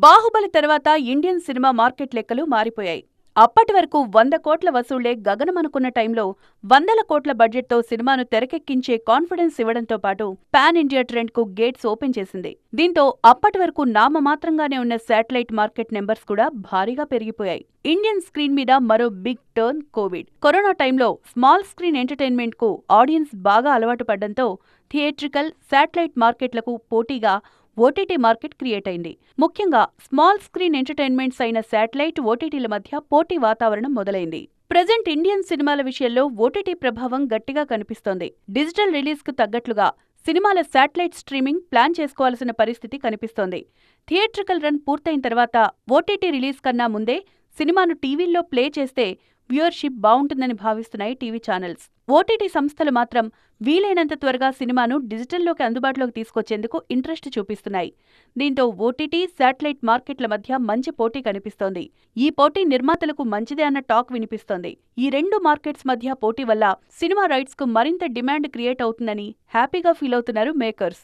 బాహుబలి తర్వాత Indian cinema market లెక్కలు మారిపోయాయి. అప్పటి వరకు 100 కోట్ల వసూళ్లే గగనమనుకున్న టైంలో వందల కోట్ల బడ్జెట్తో సినిమాను తెరకెక్కించే కాన్ఫిడెన్స్ ఇవ్వడంతో పాటు పాన్ ఇండియా ట్రెండ్కు గేట్స్ ఓపెన్ చేసింది. దీంతో అప్పటి వరకు నామమాత్రంగానే ఉన్న శాటిలైట్ మార్కెట్ నెంబర్స్ కూడా భారీగా పెరిగిపోయాయి. ఇండియన్ స్క్రీన్ మీద మరో బిగ్ టర్న్ కోవిడ్. కరోనా టైంలో స్మాల్ స్క్రీన్ ఎంటర్టైన్మెంట్కు ఆడియన్స్ బాగా అలవాటు పడ్డంతో థియేట్రికల్, శాటిలైట్ మార్కెట్లకు పోటీగా ఓటీటీ మార్కెట్ క్రియేట్ అయింది. ముఖ్యంగా స్మాల్ స్క్రీన్ ఎంటర్టైన్మెంట్స్ అయిన శాటిలైట్, ఓటీటీల మధ్య పోటీ వాతావరణం మొదలైంది. ప్రెజెంట్ ఇండియన్ సినిమాల విషయంలో ఓటీటీ ప్రభావం గట్టిగా కనిపిస్తోంది. డిజిటల్ రిలీజ్కు తగ్గట్లుగా సినిమాల శాటిలైట్ స్ట్రీమింగ్ ప్లాన్ చేసుకోవాల్సిన పరిస్థితి కనిపిస్తోంది. థియేట్రికల్ రన్ పూర్తయిన తర్వాత ఓటీటీ రిలీజ్ కన్నా ముందే సినిమాను టీవీల్లో ప్లే చేస్తే వ్యూయర్షిప్ బావుంటుందని భావిస్తున్నాయి టీవీ ఛానల్స్. ఓటీటీ సంస్థలు మాత్రం వీలైనంత త్వరగా సినిమాను డిజిటల్లోకి అందుబాటులోకి తీసుకొచ్చేందుకు ఇంట్రెస్ట్ చూపిస్తున్నాయి. దీంతో ఓటీటీ, శాటిలైట్ మార్కెట్ల మధ్య మంచి పోటీ కనిపిస్తోంది. ఈ పోటీ నిర్మాతలకు మంచిదే అన్న టాక్ వినిపిస్తోంది. ఈ రెండు మార్కెట్స్ మధ్య పోటీ వల్ల సినిమా రైట్స్కు మరింత డిమాండ్ క్రియేట్ అవుతుందని హ్యాపీగా ఫీల్ అవుతున్నారు మేకర్స్.